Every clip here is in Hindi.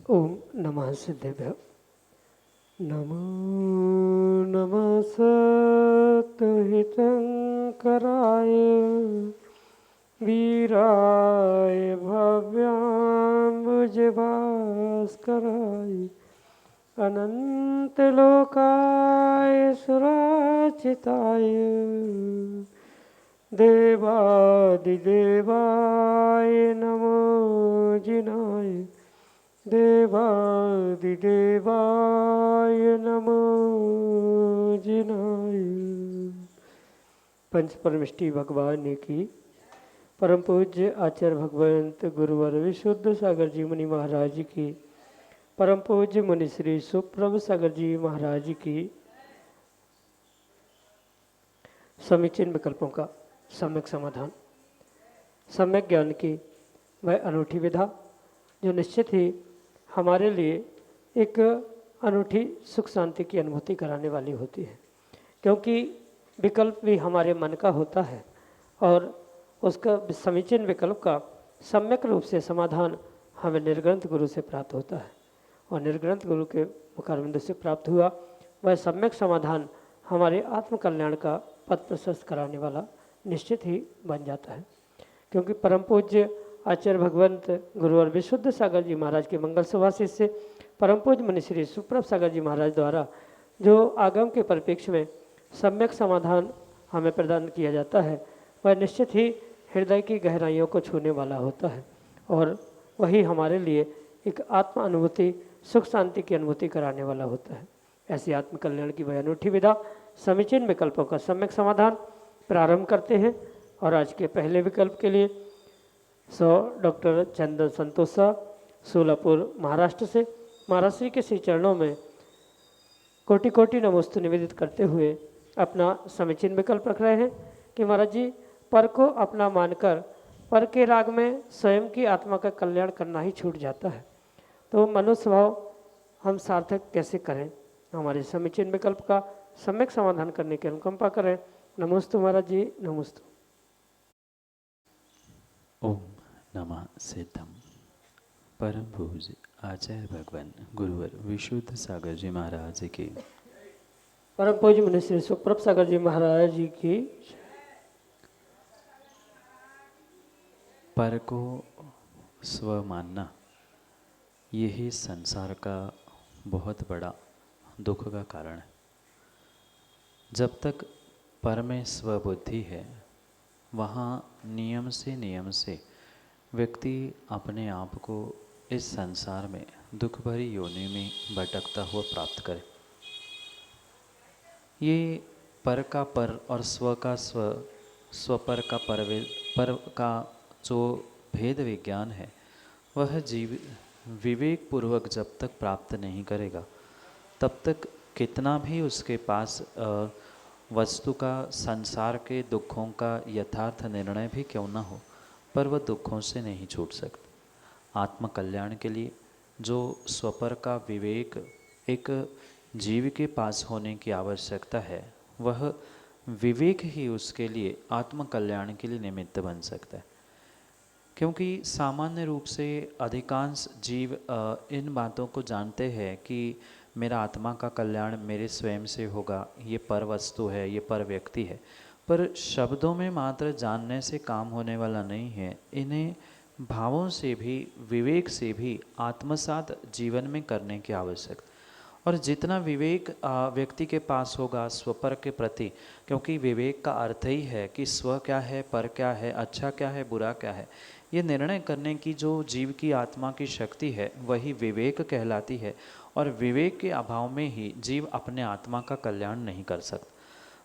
ओम नमः सिद्धेभ्य। नमो नमः सत्तहितंकराय वीराय भव्याम्बुजभास्कराय अनंतलोकाय सुराचिताय देवादिदेवाय नमो जिनाय देवादिदेवाय नमो जिनाय। पंच परमिष्टि भगवान की परम पूज्य आचार्य भगवंत गुरुवर विशुद्ध सागर जी मुनि महाराज की, परम पूज्य मुनि श्री सुप्रभ सागर जी महाराज की समीचीन विकल्पों का सम्यक समाधान, सम्यक ज्ञान की वह अनूठी विधा जो निश्चित ही हमारे लिए एक अनूठी सुख शांति की अनुभूति कराने वाली होती है, क्योंकि विकल्प भी हमारे मन का होता है और उसका समीचीन विकल्प का सम्यक रूप से समाधान हमें निर्ग्रंथ गुरु से प्राप्त होता है और निर्ग्रंथ गुरु के मुखारविंद से प्राप्त हुआ वह सम्यक समाधान हमारे आत्म कल्याण का पथ प्रशस्त कराने वाला निश्चित ही बन जाता है। क्योंकि परम पूज्य आचार्य भगवंत गुरुवर विशुद्ध सागर जी महाराज के मंगल सुभाषित से परम पूज्य मुनि श्री सुप्रभ सागर जी महाराज द्वारा जो आगम के परिप्रेक्ष्य में सम्यक समाधान हमें प्रदान किया जाता है वह निश्चित ही हृदय की गहराइयों को छूने वाला होता है और वही हमारे लिए एक आत्म अनुभूति सुख शांति की अनुभूति कराने वाला होता है। ऐसी आत्म कल्याण की वह अनूठी विधा समीचीन विकल्पों का सम्यक समाधान प्रारंभ करते हैं और आज के पहले विकल्प के लिए डॉक्टर चंदन संतोषा सोलापुर महाराष्ट्र से महाराष्ट्र के श्री चरणों में कोटि कोटि नमोस्तु निवेदित करते हुए अपना समीचीन विकल्प रख रहे हैं कि महाराज जी पर को अपना मानकर पर के राग में स्वयं की आत्मा का कल्याण करना ही छूट जाता है, तो मनुष्य स्वभाव हम सार्थक कैसे करें। हमारे समीचीन विकल्प का सम्यक समाधान करने की अनुकंपा करें। नमोस्तु महाराज जी, नमोस्तु। ओम नमः सिद्धम। परम पूज्य आचार्य भगवान गुरुवर विशुद्ध सागर जी महाराज की, परम पूज्य मुनि श्री सुप्रभ सागर जी महाराज जी की। पर को स्व मानना यही संसार का बहुत बड़ा दुख का कारण है। जब तक पर में स्वबुद्धि है वहाँ नियम से व्यक्ति अपने आप को इस संसार में दुख भरी योनि में भटकता हुआ प्राप्त करे। ये पर का पर और स्व का स्व, स्वपर का पर का जो भेद विज्ञान है वह जीव विवेक पूर्वक जब तक प्राप्त नहीं करेगा तब तक कितना भी उसके पास वस्तु का संसार के दुखों का यथार्थ निर्णय भी क्यों ना हो, पर वह दुखों से नहीं छूट सकता। आत्म कल्याण के लिए जो स्वपर का विवेक एक जीव के पास होने की आवश्यकता है, वह विवेक ही उसके लिए आत्म कल्याण के लिए निमित्त बन सकता है। क्योंकि सामान्य रूप से अधिकांश जीव इन बातों को जानते हैं कि मेरा आत्मा का कल्याण मेरे स्वयं से होगा, ये पर वस्तु है, ये पर व्यक्ति है, पर शब्दों में मात्र जानने से काम होने वाला नहीं है। इन्हें भावों से भी विवेक से भी आत्मसात जीवन में करने की आवश्यकता। और जितना विवेक व्यक्ति के पास होगा स्वपर के प्रति, क्योंकि विवेक का अर्थ ही है कि स्व क्या है, पर क्या है, अच्छा क्या है, बुरा क्या है, ये निर्णय करने की जो जीव की आत्मा की शक्ति है वही विवेक कहलाती है। और विवेक के अभाव में ही जीव अपने आत्मा का कल्याण नहीं कर सकता।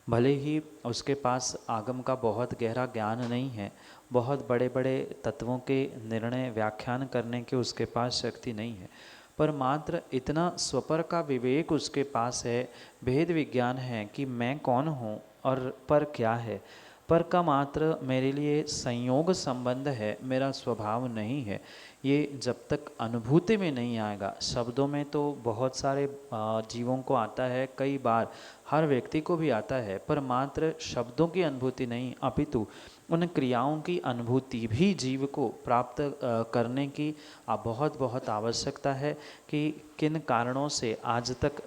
भले ही उसके पास आगम का बहुत गहरा ज्ञान नहीं है, बहुत बड़े बड़े तत्वों के निर्णय व्याख्यान करने की उसके पास शक्ति नहीं है, पर मात्र इतना स्वपर का विवेक उसके पास है, भेद विज्ञान है कि मैं कौन हूँ और पर क्या है। पर का मात्र मेरे लिए संयोग संबंध है, मेरा स्वभाव नहीं है। ये जब तक अनुभूति में नहीं आएगा, शब्दों में तो बहुत सारे जीवों को आता है, कई बार हर व्यक्ति को भी आता है, पर मात्र शब्दों की अनुभूति नहीं, अपितु उन क्रियाओं की अनुभूति भी जीव को प्राप्त करने की बहुत बहुत आवश्यकता है कि किन कारणों से आज तक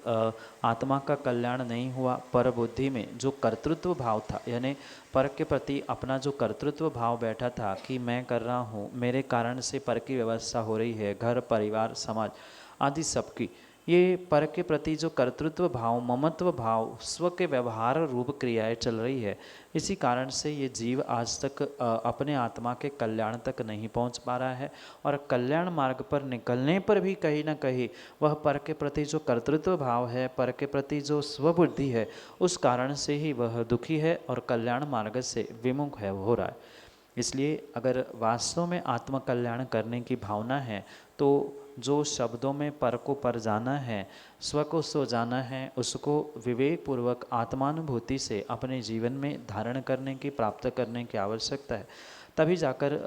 आत्मा का कल्याण नहीं हुआ। पर बुद्धि में जो कर्तृत्व भाव था, यानी पर के प्रति अपना जो कर्तृत्व भाव बैठा था कि मैं कर रहा हूँ, मेरे कारण से पर की व्यवस्था हो रही है, घर परिवार समाज आदि सबकी, ये पर के प्रति जो कर्तृत्व भाव, ममत्व भाव, स्व के व्यवहार रूप क्रियाएं चल रही है, इसी कारण से ये जीव आज तक अपने आत्मा के कल्याण तक नहीं पहुंच पा रहा है। और कल्याण मार्ग पर निकलने पर भी कहीं ना कहीं वह पर के प्रति जो कर्तृत्व भाव है, पर के प्रति जो स्वबुद्धि है, उस कारण से ही वह दुखी है और कल्याण मार्ग से विमुख है हो रहा है। इसलिए अगर वास्तव में आत्म कल्याण करने की भावना है तो जो शब्दों में पर को पर जाना है, स्व को स्व जाना है, उसको विवेक पूर्वक आत्मानुभूति से अपने जीवन में धारण करने की, प्राप्त करने की आवश्यकता है। तभी जाकर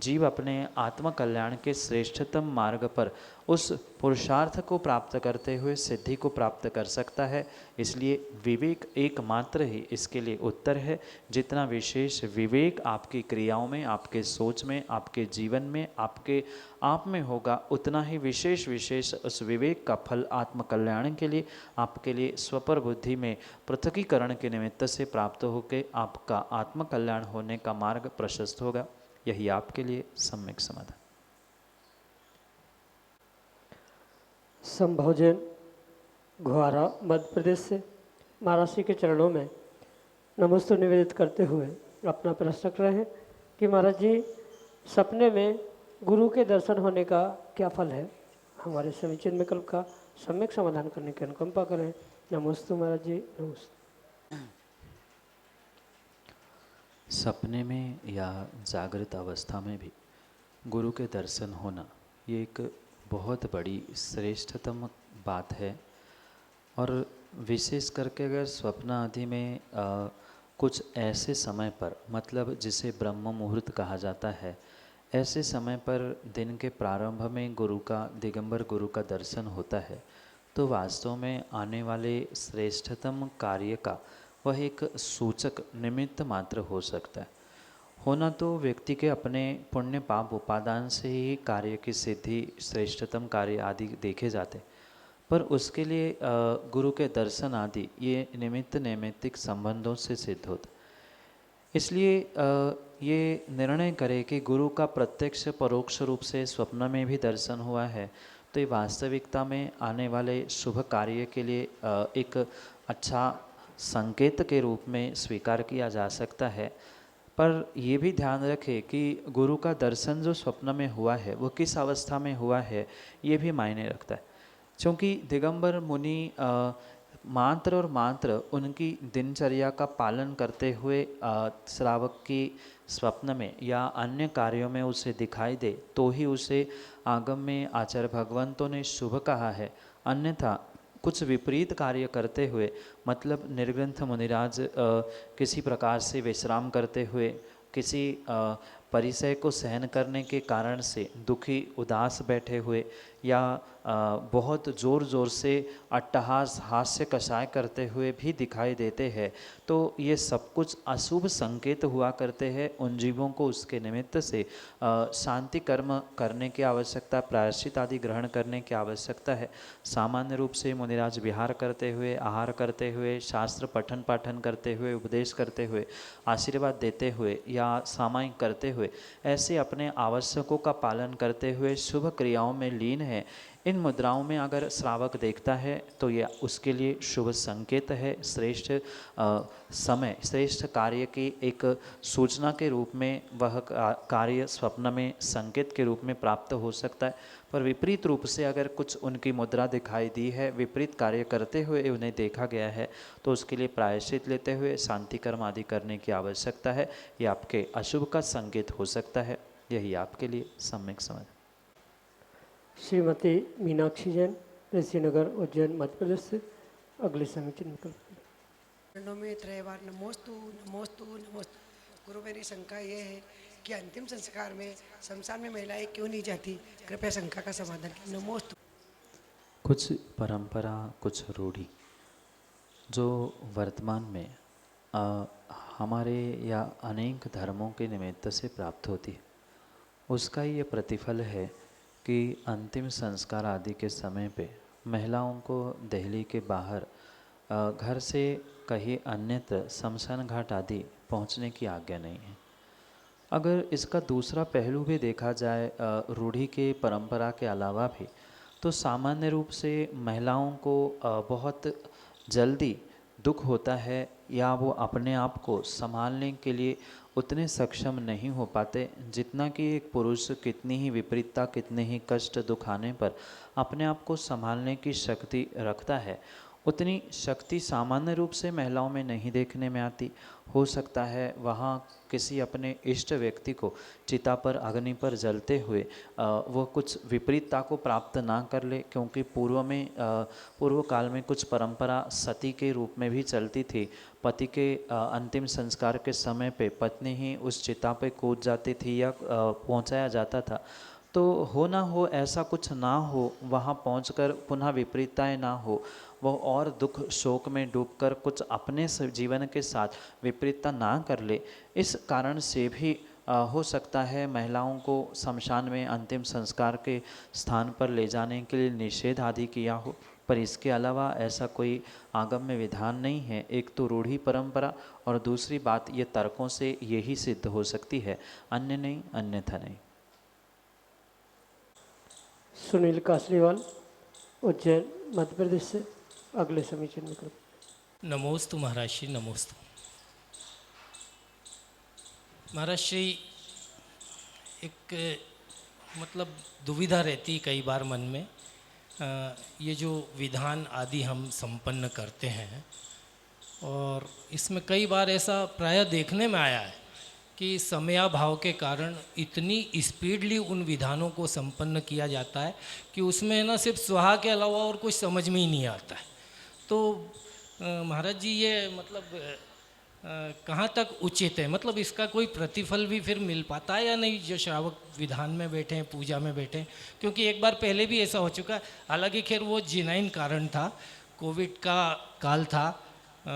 जीव अपने आत्म कल्याण के श्रेष्ठतम मार्ग पर उस पुरुषार्थ को प्राप्त करते हुए सिद्धि को प्राप्त कर सकता है। इसलिए विवेक एकमात्र ही इसके लिए उत्तर है। जितना विशेष विवेक आपकी क्रियाओं में, आपके सोच में, आपके जीवन में, आपके आप में होगा, उतना ही विशेष विशेष उस विवेक का फल आत्म कल्याण के लिए, आपके लिए स्वपर बुद्धि में पृथकीकरण के निमित्त से प्राप्त होकर आपका आत्म कल्याण होने का मार्ग प्रशस्त होगा। यही आपके लिए सम्यक समाधान। संभव जैन घुआरा मध्य प्रदेश से महाराज जी के चरणों में नमस्ते निवेदित करते हुए अपना प्रश्न रख रहे हैं कि महाराज जी, सपने में गुरु के दर्शन होने का क्या फल है? हमारे समीचीन विकल्प का सम्यक समाधान करने की अनुकंपा करें। नमस्ते महाराज जी, नमस्ते। सपने में या जागृत अवस्था में भी गुरु के दर्शन होना, ये एक बहुत बड़ी श्रेष्ठतम बात है। और विशेष करके अगर स्वप्न आदि में कुछ ऐसे समय पर, मतलब जिसे ब्रह्म मुहूर्त कहा जाता है, ऐसे समय पर दिन के प्रारंभ में गुरु का, दिगंबर गुरु का दर्शन होता है, तो वास्तव में आने वाले श्रेष्ठतम कार्य का वह एक सूचक निमित्त मात्र हो सकता है। होना तो व्यक्ति के अपने पुण्य पाप उपादान से ही कार्य की सिद्धि, श्रेष्ठतम कार्य आदि देखे जाते, पर उसके लिए गुरु के दर्शन आदि ये निमित्त नैमित्तिक संबंधों से सिद्ध होता। इसलिए ये निर्णय करे कि गुरु का प्रत्यक्ष परोक्ष रूप से स्वप्न में भी दर्शन हुआ है, तो ये वास्तविकता में आने वाले शुभ कार्य के लिए एक अच्छा संकेत के रूप में स्वीकार किया जा सकता है। पर यह भी ध्यान रखें कि गुरु का दर्शन जो स्वप्न में हुआ है वो किस अवस्था में हुआ है, ये भी मायने रखता है। क्योंकि दिगंबर मुनि मात्र और मात्र उनकी दिनचर्या का पालन करते हुए श्रावक की स्वप्न में या अन्य कार्यों में उसे दिखाई दे तो ही उसे आगम में आचार्य भगवंतों ने शुभ कहा है। अन्यथा कुछ विपरीत कार्य करते हुए, मतलब निर्ग्रंथ मुनिराज किसी प्रकार से विश्राम करते हुए, किसी परिचय को सहन करने के कारण से दुखी उदास बैठे हुए, या बहुत ज़ोर ज़ोर से अट्टहास हास्य कषाय करते हुए भी दिखाई देते हैं, तो ये सब कुछ अशुभ संकेत हुआ करते हैं। उन जीवों को उसके निमित्त से शांति कर्म करने की आवश्यकता, प्रायश्चित आदि ग्रहण करने की आवश्यकता है। सामान्य रूप से मुनिराज विहार करते हुए, आहार करते हुए, शास्त्र पठन पाठन करते हुए, उपदेश करते हुए, आशीर्वाद देते हुए या सामायिक करते हुए, ऐसे अपने आवश्यकों का पालन करते हुए शुभ क्रियाओं में लीन है। इन मुद्राओं में अगर श्रावक देखता है तो ये उसके लिए शुभ संकेत है, श्रेष्ठ समय, श्रेष्ठ कार्य की एक सूचना के रूप में वह कार्य स्वप्न में संकेत के रूप में प्राप्त हो सकता है। पर विपरीत रूप से अगर कुछ उनकी मुद्रा दिखाई दी है, विपरीत कार्य करते हुए उन्हें देखा गया है, तो उसके लिए प्रायश्चित लेते हुए शांति कर्म आदि करने की आवश्यकता है। ये आपके अशुभ का संकेत हो सकता है। यही आपके लिए सम्यक समझ। श्रीमती मीनाक्षी जैन, ऋषिनगर, उज्जैन, मध्य प्रदेश से अगले समीचीन विकल्प। चरणों में त्रयवार नमोस्तु नमोस्तु नमोस्तु। गुरु, मेरी शंका ये है कि अंतिम संस्कार में शमशान में महिलाएं क्यों नहीं जाती? कृपया शंका का समाधान कीजिए। नमोस्तु। कुछ परंपरा, कुछ रूढ़ी जो वर्तमान में हमारे या अनेक धर्मों के निमित्त से प्राप्त होती है, उसका ये प्रतिफल है कि अंतिम संस्कार आदि के समय पे महिलाओं को दिल्ली के बाहर घर से कहीं अन्यत्र शमशान घाट आदि पहुंचने की आज्ञा नहीं है। अगर इसका दूसरा पहलू भी देखा जाए रूढ़ी के परंपरा के अलावा भी, तो सामान्य रूप से महिलाओं को बहुत जल्दी दुख होता है या वो अपने आप को संभालने के लिए उतने सक्षम नहीं हो पाते जितना कि एक पुरुष कितनी ही विपरीतता, कितने ही कष्ट, दुख आने पर अपने आप को संभालने की शक्ति रखता है, उतनी शक्ति सामान्य रूप से महिलाओं में नहीं देखने में आती। हो सकता है वहाँ किसी अपने इष्ट व्यक्ति को चिता पर, अग्नि पर जलते हुए वो कुछ विपरीतता को प्राप्त ना कर ले, क्योंकि पूर्व काल में कुछ परंपरा सती के रूप में भी चलती थी। पति के अंतिम संस्कार के समय पे पत्नी ही उस चिता पे कूद जाती थी या पहुंचाया जाता था। तो हो ना हो ऐसा कुछ ना हो, वहाँ पहुंचकर पुनः विपरीतताएं ना हो, वो और दुख शोक में डूबकर कुछ अपने जीवन के साथ विपरीतता ना कर ले। इस कारण से भी हो सकता है महिलाओं को शमशान में अंतिम संस्कार के स्थान पर ले जाने के लिए निषेध आदि किया हो, पर इसके अलावा ऐसा कोई आगम में विधान नहीं है। एक तो रूढ़ी परंपरा और दूसरी बात ये तर्कों से यही सिद्ध हो सकती है, अन्य नहीं, अन्यथा नहीं। सुनील कासरीवाल, उज्जैन, मध्य प्रदेश से अगले समीचीन विकल्प। नमोस्तु महाराज श्री, नमोस्तु महाराज श्री। एक मतलब दुविधा रहती कई बार मन में, ये जो विधान आदि हम संपन्न करते हैं, और इसमें कई बार ऐसा प्रायः देखने में आया है कि समयाभाव के कारण इतनी स्पीडली उन विधानों को संपन्न किया जाता है कि उसमें ना सिर्फ स्वाहा के अलावा और कुछ समझ में ही नहीं आता है। तो महाराज जी, ये मतलब कहाँ तक उचित है? मतलब इसका कोई प्रतिफल भी फिर मिल पाता है या नहीं, जो श्रावक विधान में बैठे हैं, पूजा में बैठे हैं? क्योंकि एक बार पहले भी ऐसा हो चुका है, हालांकि खैर वो जेन्युइन कारण था, कोविड का काल था,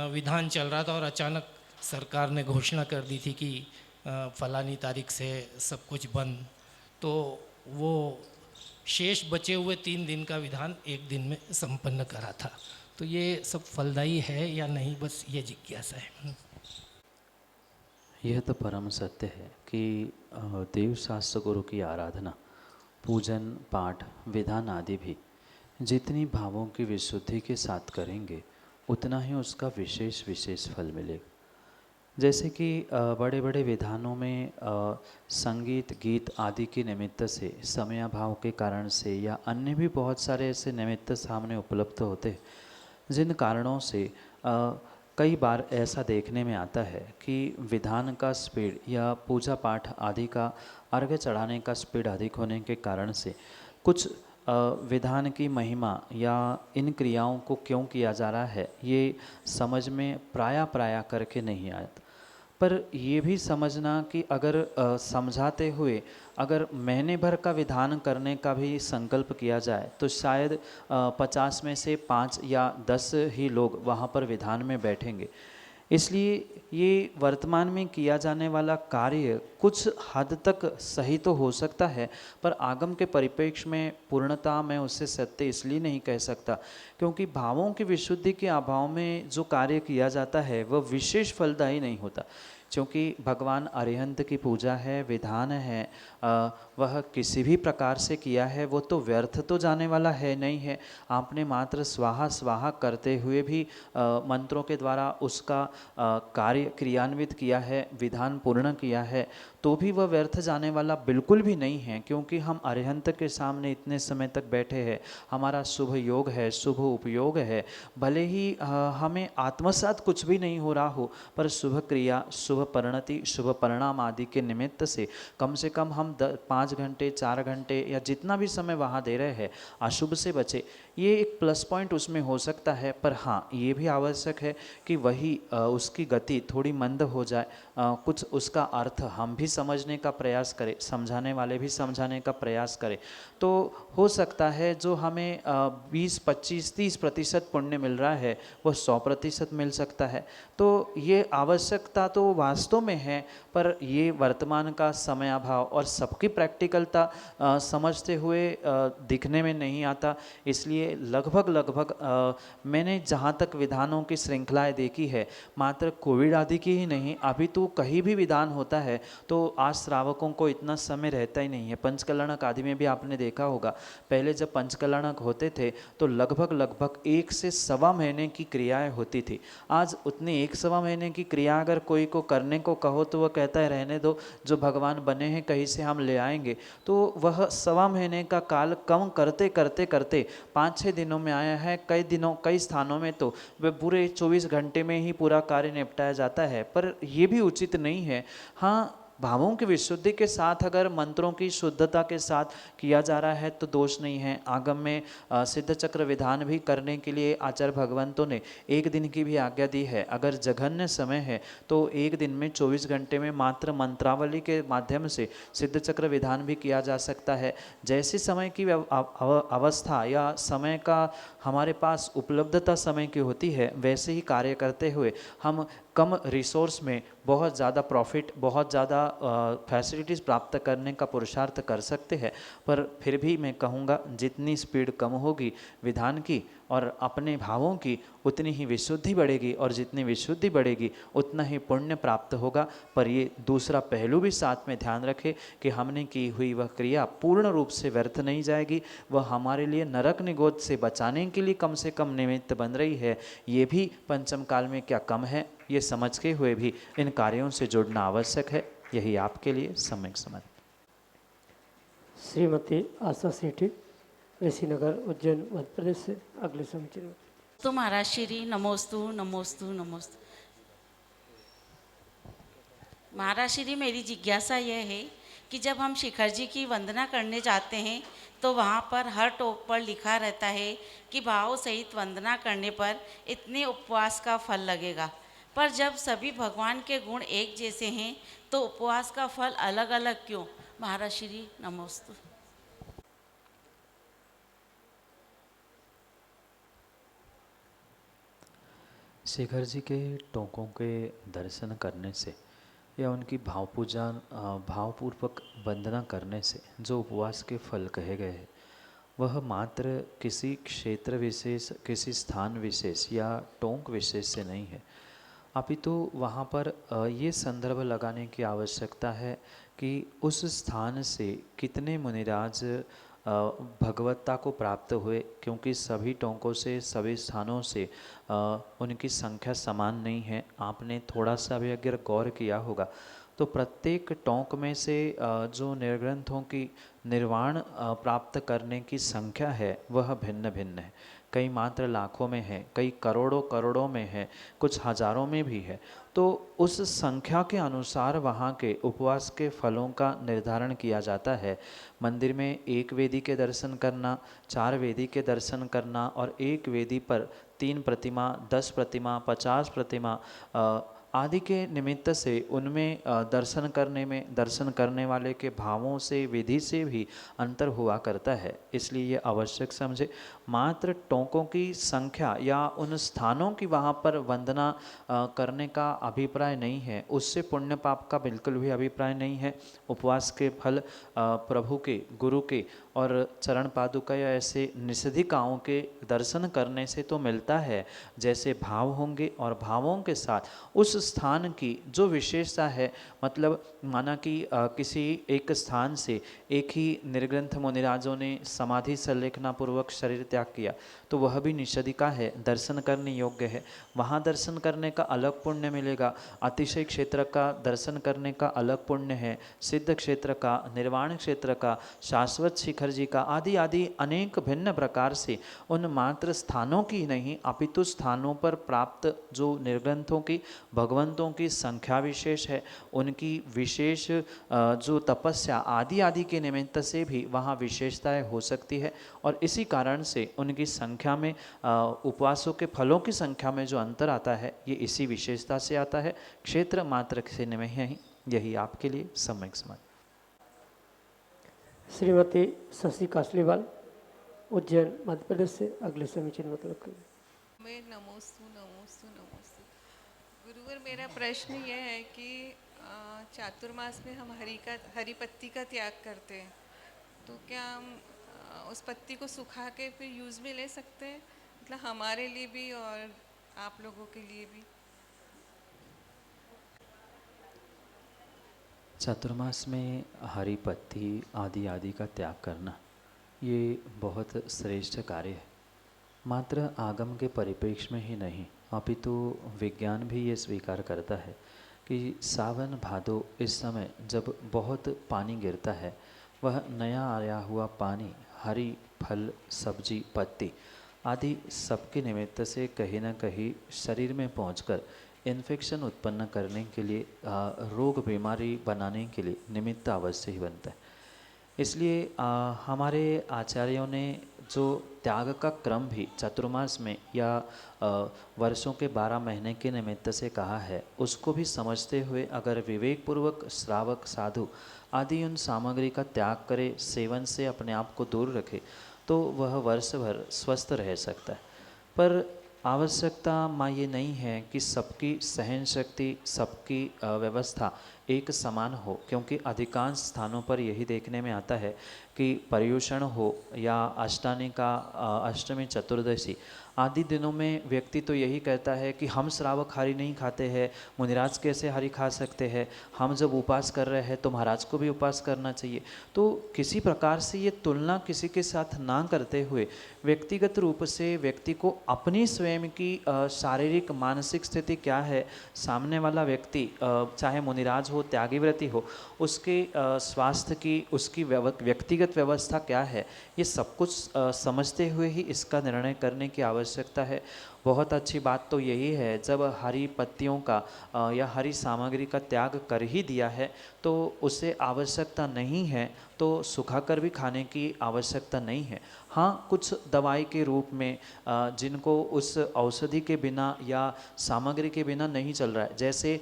विधान चल रहा था और अचानक सरकार ने घोषणा कर दी थी कि फलानी तारीख से सब कुछ बंद। तो वो शेष बचे हुए 3 दिन का विधान 1 दिन में संपन्न करा था। तो ये सब फलदायी है या नहीं, बस ये जिज्ञासा है। यह तो परम सत्य है कि देव शास्त्र गुरु की आराधना, पूजन, पाठ, विधान आदि भी जितनी भावों की विशुद्धि के साथ करेंगे उतना ही उसका विशेष विशेष फल मिलेगा। जैसे कि बड़े बड़े विधानों में संगीत, गीत आदि के निमित्त से, समयाभाव के कारण से या अन्य भी बहुत सारे ऐसे निमित्त सामने उपलब्ध होते हैं, जिन कारणों से कई बार ऐसा देखने में आता है कि विधान का स्पीड या पूजा पाठ आदि का अर्घ्य चढ़ाने का स्पीड अधिक होने के कारण से कुछ विधान की महिमा या इन क्रियाओं को क्यों किया जा रहा है ये समझ में प्राय करके नहीं आता। पर ये भी समझना कि अगर समझाते हुए अगर महीने भर का विधान करने का भी संकल्प किया जाए तो शायद 50 में से 5 या 10 ही लोग वहाँ पर विधान में बैठेंगे। इसलिए ये वर्तमान में किया जाने वाला कार्य कुछ हद तक सही तो हो सकता है, पर आगम के परिप्रेक्ष्य में पूर्णता में उससे सत्य इसलिए नहीं कह सकता क्योंकि भावों की विशुद्धि के अभाव में जो कार्य किया जाता है वह विशेष फलदायी नहीं होता। क्योंकि भगवान अरिहंत की पूजा है, विधान है, वह किसी भी प्रकार से किया है वो तो व्यर्थ तो जाने वाला है नहीं है। आपने मात्र स्वाहा स्वाहा करते हुए भी मंत्रों के द्वारा उसका कार्य क्रियान्वित किया है, विधान पूर्ण किया है, तो भी वह व्यर्थ जाने वाला बिल्कुल भी नहीं है। क्योंकि हम अरिहंत के सामने इतने समय तक बैठे हैं, हमारा शुभ योग है, शुभ उपयोग है, भले ही हमें आत्मसात कुछ भी नहीं हो रहा हो, पर शुभ क्रिया, शुभ परिणति, शुभ परिणाम आदि के निमित्त से कम हम 5 घंटे 4 घंटे या जितना भी समय वहाँ दे रहे हैं, अशुभ से बचे। ये एक प्लस पॉइंट उसमें हो सकता है, पर हाँ ये भी आवश्यक है कि वही उसकी गति थोड़ी मंद हो जाए, कुछ उसका अर्थ हम भी समझने का प्रयास करें, समझाने वाले भी समझाने का प्रयास करें, तो हो सकता है जो हमें 20, 25, 30% पुण्य मिल रहा है वो 100% मिल सकता है। तो ये आवश्यकता तो वास्तव में है, पर ये वर्तमान का समय अभाव और सबकी प्रैक्टिकलता समझते हुए दिखने में नहीं आता। इसलिए लगभग मैंने जहाँ तक विधानों की श्रृंखलाएँ देखी है, मात्र कोविड आदि की ही नहीं, अभी तो कहीं भी विधान होता है तो आज श्रावकों को इतना समय रहता ही नहीं है। पंचकल्याणक आदि में भी आपने देखा होगा, पहले जब पंचकल्याणक होते थे तो लगभग 1 से सवा महीने की क्रियाएं होती थी। आज उतनी 1 सवा महीने की क्रिया अगर कोई को करने को कहो तो वह कहता है रहने दो, जो भगवान बने हैं कहीं से हम ले आएंगे। तो वह सवा महीने का काल कम करते करते करते 5-6 दिनों में आया है। कई स्थानों में तो वह पूरे 24 घंटे में ही पूरा कार्य निपटाया जाता है, पर यह भी उचित नहीं है। हाँ, भावों की विशुद्धि के साथ अगर मंत्रों की शुद्धता के साथ किया जा रहा है तो दोष नहीं है। आगम में सिद्ध चक्र विधान भी करने के लिए आचार्य भगवंतों ने 1 दिन की भी आज्ञा दी है। अगर जघन्य समय है तो 1 दिन में 24 घंटे में मात्र मंत्रावली के माध्यम से सिद्ध चक्र विधान भी किया जा सकता है। जैसी समय की अवस्था या समय का हमारे पास उपलब्धता समय की होती है, वैसे ही कार्य करते हुए हम कम रिसोर्स में बहुत ज़्यादा प्रॉफिट, बहुत ज़्यादा फैसिलिटीज़ प्राप्त करने का पुरुषार्थ कर सकते हैं। पर फिर भी मैं कहूँगा जितनी स्पीड कम होगी विधान की और अपने भावों की, उतनी ही विशुद्धि बढ़ेगी, और जितनी विशुद्धि बढ़ेगी उतना ही पुण्य प्राप्त होगा। पर ये दूसरा पहलू भी साथ में ध्यान रखें कि हमने की हुई वह क्रिया पूर्ण रूप से व्यर्थ नहीं जाएगी, वह हमारे लिए नरक निगोद से बचाने के लिए कम से कम निमित्त बन रही है। ये भी पंचम काल में क्या कम है, ये समझ के हुए भी इन कार्यों से जुड़ना आवश्यक है। यही आपके लिए सम्यक समझ। श्रीमती आशा सेठी, ऋषिनगर, उज्जैन, मध्य प्रदेश से अगले समीचीन में। तो महाराज श्री नमोस्तु नमोस्तु नमोस्तु। महाराज श्री, मेरी जिज्ञासा यह है कि जब हम शिखर जी की वंदना करने जाते हैं तो वहाँ पर हर टोक पर लिखा रहता है कि भाव सहित वंदना करने पर इतने उपवास का फल लगेगा, पर जब सभी भगवान के गुण एक जैसे हैं तो उपवास का फल अलग अलग क्यों? महाराज श्री नमोस्तु। शिखर जी के टोकों के दर्शन करने से या उनकी भाव पूजा, भावपूर्वक वंदना करने से जो उपवास के फल कहे गए हैं, वह मात्र किसी क्षेत्र विशेष, किसी स्थान विशेष या टोंक विशेष से नहीं है। अपितु वहाँ पर ये संदर्भ लगाने की आवश्यकता है कि उस स्थान से कितने मुनिराज भगवत्ता को प्राप्त हुए, क्योंकि सभी टोंकों से, सभी स्थानों से उनकी संख्या समान नहीं है। आपने थोड़ा सा भी अगर गौर किया होगा तो प्रत्येक टोंक में से जो निर्ग्रंथों की निर्वाण प्राप्त करने की संख्या है वह भिन्न भिन्न है। कई मात्र लाखों में है, कई करोड़ों में है, कुछ हजारों में भी है। तो उस संख्या के अनुसार वहाँ के उपवास के फलों का निर्धारण किया जाता है। मंदिर में 1 वेदी के दर्शन करना, 4 वेदी के दर्शन करना और 1 वेदी पर 3 प्रतिमा, 10 प्रतिमा, 50 प्रतिमा आदि के निमित्त से उनमें दर्शन करने में, दर्शन करने वाले के भावों से, विधि से भी अंतर हुआ करता है। इसलिए ये आवश्यक समझे। मात्र टोंकों की संख्या या उन स्थानों की वहाँ पर वंदना करने का अभिप्राय नहीं है, उससे पुण्य पाप का बिल्कुल भी अभिप्राय नहीं है। उपवास के फल प्रभु के, गुरु के और चरण पादुका या ऐसे निषेधिकाओं के दर्शन करने से तो मिलता है, जैसे भाव होंगे और भावों के साथ उस स्थान की जो विशेषता है, मतलब माना कि किसी एक स्थान से एक ही निर्ग्रंथ मुनिराजों ने समाधि संलेखना पूर्वक शरीर त्याग किया, तो वह भी निषेधिका है, दर्शन करने योग्य है। वहाँ दर्शन करने का अलग पुण्य मिलेगा, अतिशय क्षेत्र का दर्शन करने का अलग पुण्य है, सिद्ध क्षेत्र का, निर्वाण क्षेत्र का, शाश्वत शिखर जी का, आदि आदि अनेक भिन्न प्रकार से उन मात्र स्थानों की नहीं अपितु स्थानों पर प्राप्त जो निर्ग्रंथों की भगवंतों की संख्या विशेष है, उनकी विशेष जो तपस्या आदि आदि के निमित्त से भी वहाँ विशेषताएं हो सकती है। और इसी कारण से उनकी संख्या में उपवासों के फलों की संख्या में जो अंतर आता है, ये इसी विशेषता से आता है, क्षेत्र मात्र से नहीं। यही आपके लिए सम्यक समझ। श्रीमती शशि कासलीवाल, उज्जैन, मध्य प्रदेश से अगले समीचीन मतलब करें। मैं नमोस्तु नमोस्तु नमोस्तु। गुरुवर, मेरा प्रश्न यह है कि चातुर्मास में हम हरी पत्ती का त्याग करते हैं, तो क्या हम उस पत्ती को सुखा के फिर यूज़ में ले सकते हैं, मतलब हमारे लिए भी और आप लोगों के लिए भी? चातुर्मास में हरी पत्ती आदि आदि का त्याग करना ये बहुत श्रेष्ठ कार्य है। मात्र आगम के परिप्रेक्ष्य में ही नहीं, अपितु विज्ञान भी ये स्वीकार करता है कि सावन भादो इस समय जब बहुत पानी गिरता है, वह नया आया हुआ पानी हरी फल सब्जी पत्ती आदि सबके निमित्त से कहीं न कहीं शरीर में पहुंचकर इन्फेक्शन उत्पन्न करने के लिए, रोग बीमारी बनाने के लिए निमित्त अवश्य ही बनता है। इसलिए हमारे आचार्यों ने जो त्याग का क्रम भी चातुर्मास में या वर्षों के 12 महीने के निमित्त से कहा है, उसको भी समझते हुए अगर विवेकपूर्वक श्रावक साधु आदि उन सामग्री का त्याग करे, सेवन से अपने आप को दूर रखे, तो वह वर्ष भर स्वस्थ रह सकता है। पर आवश्यकता माँ ये नहीं है कि सबकी सहन शक्ति, सबकी व्यवस्था एक समान हो, क्योंकि अधिकांश स्थानों पर यही देखने में आता है कि पर्युषण हो या अष्टमी चतुर्दशी आदि दिनों में व्यक्ति तो यही कहता है कि हम श्रावक हरि नहीं खाते हैं, मुनिराज कैसे हरि खा सकते हैं, हम जब उपास कर रहे हैं तो महाराज को भी उपास करना चाहिए। तो किसी प्रकार से ये तुलना किसी के साथ ना करते हुए व्यक्तिगत रूप से व्यक्ति को अपनी स्वयं की शारीरिक मानसिक स्थिति क्या है, सामने वाला व्यक्ति चाहे मुनिराज हो त्यागी व्रती हो, उसके स्वास्थ्य की, उसकी व्यक्तिगत व्यवस्था क्या है, ये सब कुछ समझते हुए ही इसका निर्णय करने की आवश्यकता है। बहुत अच्छी बात तो यही है, जब हरी पत्तियों का या हरी सामग्री का त्याग कर ही दिया है तो उसे आवश्यकता नहीं है, तो सुखाकर भी खाने की आवश्यकता नहीं है। हाँ, कुछ दवाई के रूप में जिनको उस औषधि के बिना या सामग्री के बिना नहीं चल रहा है, जैसे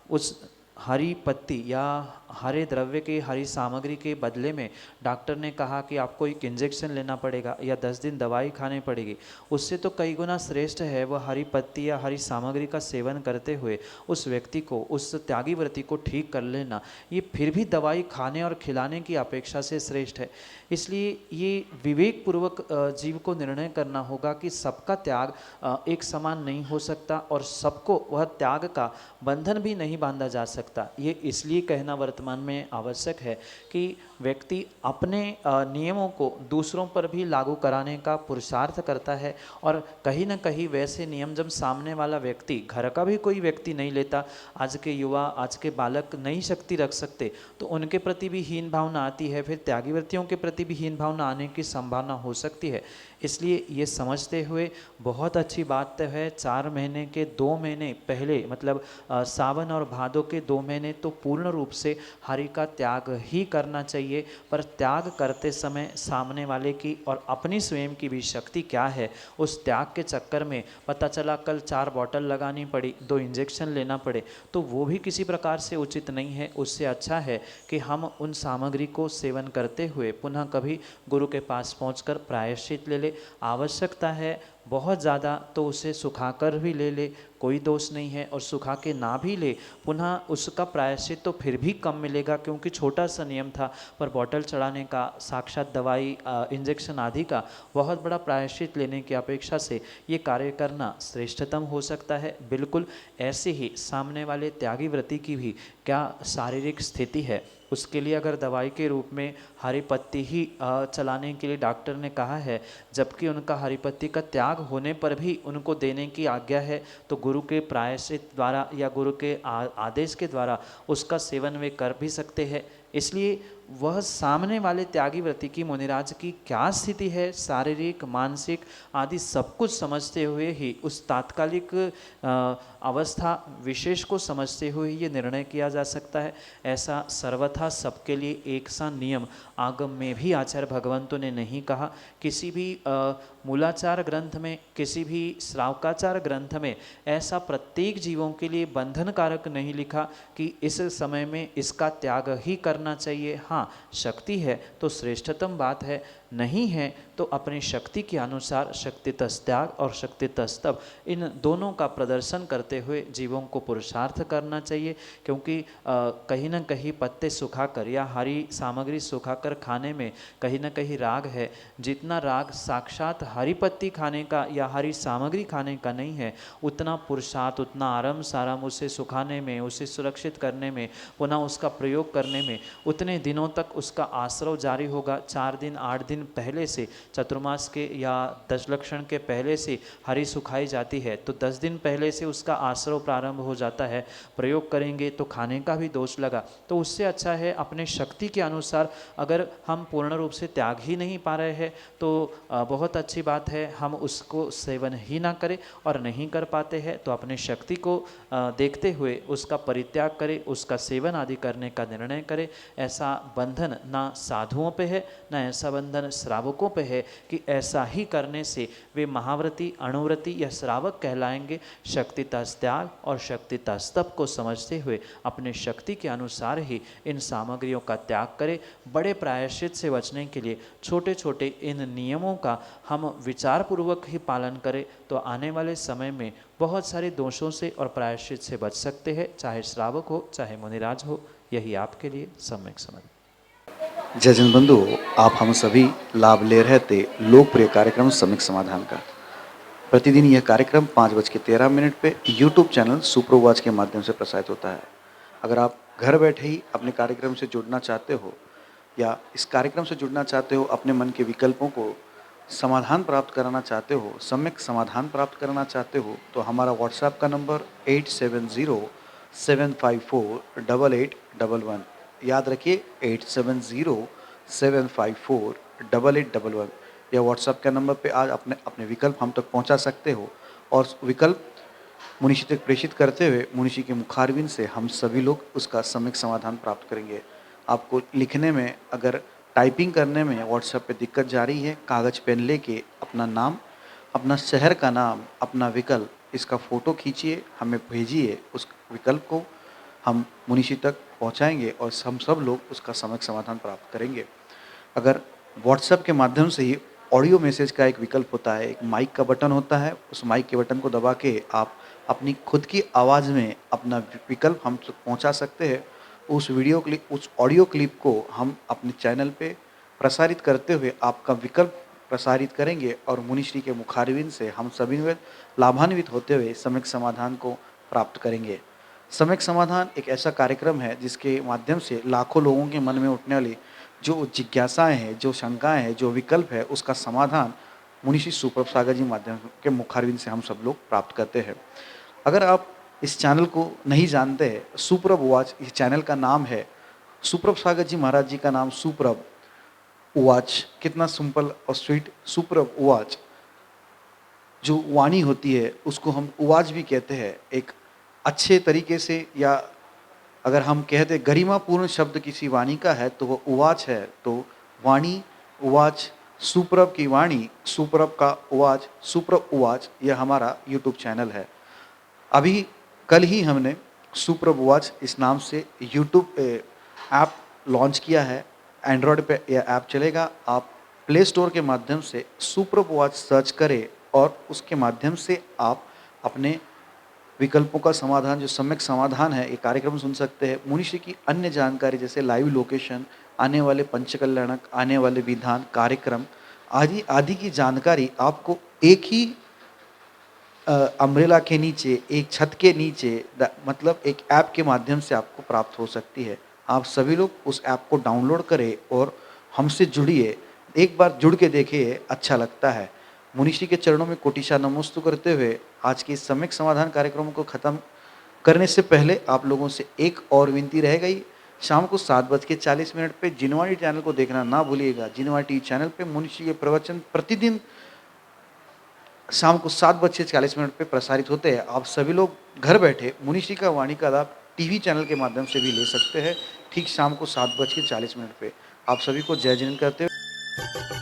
उस हरी पत्ती या हरे द्रव्य के हरी सामग्री के बदले में डॉक्टर ने कहा कि आपको एक इंजेक्शन लेना पड़ेगा या 10 दिन दवाई खानी पड़ेगी, उससे तो कई गुना श्रेष्ठ है वह हरी पत्ती या हरी सामग्री का सेवन करते हुए उस व्यक्ति को, उस त्यागी व्रती को ठीक कर लेना। ये फिर भी दवाई खाने और खिलाने की अपेक्षा से श्रेष्ठ है। इसलिए ये विवेकपूर्वक जीव को निर्णय करना होगा कि सबका त्याग एक समान नहीं हो सकता और सबको वह त्याग का बंधन भी नहीं बांधा जा सकता। ये इसलिए कहना वर्तमान में आवश्यक है कि व्यक्ति अपने नियमों को दूसरों पर भी लागू कराने का पुरुषार्थ करता है, और कहीं न कहीं वैसे नियम जब सामने वाला व्यक्ति, घर का भी कोई व्यक्ति नहीं लेता, आज के युवा, आज के बालक नई शक्ति रख सकते, तो उनके प्रति भी हीन भावना आती है, फिर त्यागी व्रतियों के प्रति भी हीन भावना आने की संभावना हो सकती है। इसलिए ये समझते हुए बहुत अच्छी बात है, 4 महीने के 2 महीने पहले, मतलब सावन और भादों के 2 महीने तो पूर्ण रूप से हरि का त्याग ही करना चाहिए। पर त्याग करते समय सामने वाले की और अपनी स्वयं की भी शक्ति क्या है, उस त्याग के चक्कर में पता चला कल 4 बॉटल लगानी पड़ी, 2 इंजेक्शन लेना पड़े, तो वो भी किसी प्रकार से उचित नहीं है। उससे अच्छा है कि हम उन सामग्री को सेवन करते हुए पुनः कभी गुरु के पास पहुंचकर प्रायश्चित ले ले। आवश्यकता है बहुत ज़्यादा तो उसे सुखाकर भी ले ले, कोई दोष नहीं है, और सुखा के ना भी ले पुनः उसका प्रायश्चित तो फिर भी कम मिलेगा, क्योंकि छोटा सा नियम था, पर बॉटल चढ़ाने का, साक्षात दवाई इंजेक्शन आदि का बहुत बड़ा प्रायश्चित लेने की अपेक्षा से ये कार्य करना श्रेष्ठतम हो सकता है। बिल्कुल ऐसे ही सामने वाले त्यागी व्रती की भी क्या शारीरिक स्थिति है, उसके लिए अगर दवाई के रूप में हरी पत्ती ही चलाने के लिए डॉक्टर ने कहा है, जबकि उनका हरी पत्ती का त्याग होने पर भी उनको देने की आज्ञा है, तो गुरु के प्रायश्चित द्वारा या गुरु के आदेश के द्वारा उसका सेवन वे कर भी सकते हैं। इसलिए वह सामने वाले त्यागी व्रती की, मुनिराज की क्या स्थिति है, शारीरिक मानसिक आदि सब कुछ समझते हुए ही, उस तात्कालिक अवस्था विशेष को समझते हुए ये निर्णय किया जा सकता है। ऐसा सर्वथा सबके लिए एक सा नियम आगम में भी आचार्य भगवंतों ने नहीं कहा। किसी भी मूलाचार ग्रंथ में, किसी भी श्रावकाचार ग्रंथ में ऐसा प्रत्येक जीवों के लिए बंधन कारक नहीं लिखा कि इस समय में इसका त्याग ही करना चाहिए। हाँ, शक्ति है तो श्रेष्ठतम बात है, नहीं है तो अपनी शक्ति के अनुसार शक्ति त्याग और शक्ति तप, इन दोनों का प्रदर्शन करते हुए जीवों को पुरुषार्थ करना चाहिए। क्योंकि कहीं न कहीं पत्ते सुखाकर या हरी सामग्री सुखाकर खाने में कहीं न कहीं राग है। जितना राग साक्षात हरी पत्ती खाने का या हरी सामग्री खाने का नहीं है, उतना पुरुषार्थ, उतना आराम साराम उसे सुखाने में, उसे सुरक्षित करने में, पुनः उसका प्रयोग करने में उतने दिनों तक उसका आश्रव जारी होगा। 4 दिन 8 दिन पहले से, चतुर्मास के या दशलक्षण के पहले से हरी सुखाई जाती है, तो 10 दिन पहले से उसका आश्रव प्रारंभ हो जाता है। प्रयोग करेंगे तो खाने का भी दोष लगा, तो उससे अच्छा है अपने शक्ति के अनुसार, अगर हम पूर्ण रूप से त्याग ही नहीं पा रहे हैं तो बहुत अच्छी बात है, हम उसको सेवन ही ना करें, और नहीं कर पाते हैं तो अपने शक्ति को देखते हुए उसका परित्याग करें, उसका सेवन आदि करने का निर्णय करें। ऐसा बंधन ना साधुओं पे है, ना ऐसा बंधन श्रावकों पे है कि ऐसा ही करने से वे महाव्रती, अणुव्रती या श्रावक कहलाएंगे। शक्ति त्याग और शक्ति तप को समझते हुए अपने शक्ति के अनुसार ही इन सामग्रियों का त्याग करें। बड़े प्रायश्चित से बचने के लिए छोटे छोटे इन नियमों का हम विचारपूर्वक ही पालन करें तो आने वाले समय में बहुत सारे दोषों से और प्रायश्चित से बच सकते हैं, चाहे श्रावक हो चाहे मुनिराज हो। यही आपके लिए सम्यक समझ। जय जन बंधु, आप हम सभी लाभ ले रहे थे लोकप्रिय कार्यक्रम सम्यक समाधान का। प्रतिदिन यह कार्यक्रम 5:13 पे यूट्यूब चैनल सुप्रवाच के माध्यम से प्रसारित होता है। अगर आप घर बैठे ही अपने कार्यक्रम से जुड़ना चाहते हो या इस कार्यक्रम से जुड़ना चाहते हो, अपने मन के विकल्पों को समाधान प्राप्त कराना चाहते हो, सम्यक समाधान प्राप्त करना चाहते हो, तो हमारा व्हाट्सएप का नंबर 8707548811। याद रखिए 8707548811। या व्हाट्सएप के नंबर पे आज अपने विकल्प हम तक पहुंचा सकते हो, और विकल्प मुनिषी तक प्रेषित करते हुए मुनिषी के मुखारविंद से हम सभी लोग उसका सम्यक समाधान प्राप्त करेंगे। आपको लिखने में, अगर टाइपिंग करने में व्हाट्सएप पे दिक्कत जा रही है, कागज़ पेन लेके अपना नाम, अपना शहर का नाम, अपना विकल्प, इसका फ़ोटो खींचिए, हमें भेजिए। उस विकल्प को हम मुनिषी तक पहुंचाएंगे और हम सब लोग उसका सम्यक समाधान प्राप्त करेंगे। अगर व्हाट्सएप के माध्यम से ही ऑडियो मैसेज का एक विकल्प होता है, एक माइक का बटन होता है, उस माइक के बटन को दबा के आप अपनी खुद की आवाज़ में अपना विकल्प हम तक पहुंचा सकते हैं। उस ऑडियो क्लिप को हम अपने चैनल पे प्रसारित करते हुए आपका विकल्प प्रसारित करेंगे और मुनिश्री के मुखारविंद से हम सभी लाभान्वित होते हुए सम्यक समाधान को प्राप्त करेंगे। सम्यक समाधान एक ऐसा कार्यक्रम है जिसके माध्यम से लाखों लोगों के मन में उठने वाली जो जिज्ञासाएं हैं, जो शंकाएं हैं, जो विकल्प है, उसका समाधान मुनिश्री सुप्रभ सागर जी माध्यम के मुखारविंद से हम सब लोग प्राप्त करते हैं। अगर आप इस चैनल को नहीं जानते हैं, सुप्रभ उवाच इस चैनल का नाम है। सुप्रभ सागर जी महाराज जी का नाम सुप्रभ उवाच, कितना सिंपल और स्वीट। सुप्रभ उवाच, जो वाणी होती है उसको हम उवाच भी कहते हैं। एक अच्छे तरीके से, या अगर हम कहते गरिमापूर्ण शब्द किसी वाणी का है तो वो उवाच है। तो वाणी, उवाच, सुप्रभ की वाणी, सुप्रभ का उवाच, सुप्रभ उवाच, यह हमारा यूट्यूब चैनल है। अभी कल ही हमने सुप्रभ उवाच इस नाम से यूट्यूब ऐप लॉन्च किया है। एंड्रॉयड पे यह ऐप चलेगा। आप प्ले स्टोर के माध्यम से सुप्रभ उवाच सर्च करें और उसके माध्यम से आप अपने विकल्पों का समाधान, जो सम्यक समाधान है, ये कार्यक्रम सुन सकते हैं। मुनिश्री की अन्य जानकारी जैसे लाइव लोकेशन, आने वाले पंचकल्याणक, आने वाले विधान, कार्यक्रम आदि आदि की जानकारी आपको एक ही अम्ब्रेला के नीचे, एक छत के नीचे, मतलब एक ऐप के माध्यम से आपको प्राप्त हो सकती है। आप सभी लोग उस ऐप को डाउनलोड करें और हमसे जुड़िए। एक बार जुड़ के देखिए, अच्छा लगता है। मुनिश्री के चरणों में कोटिशा नमोस्तु करते हुए आज के इस सम्यक समाधान कार्यक्रम को ख़त्म करने से पहले आप लोगों से एक और विनती रह गई। शाम को 7:40 पे जिनवाणी चैनल को देखना ना भूलिएगा। जिनवाणी चैनल पे मुनिश्री के प्रवचन प्रतिदिन शाम को 7:40 पे प्रसारित होते हैं। आप सभी लोग घर बैठे मुनिश्री का वाणी का लाभ टीवी चैनल के माध्यम से भी ले सकते हैं, ठीक शाम को 7:40 पे। आप सभी को जय जिनेंद्र करते हुए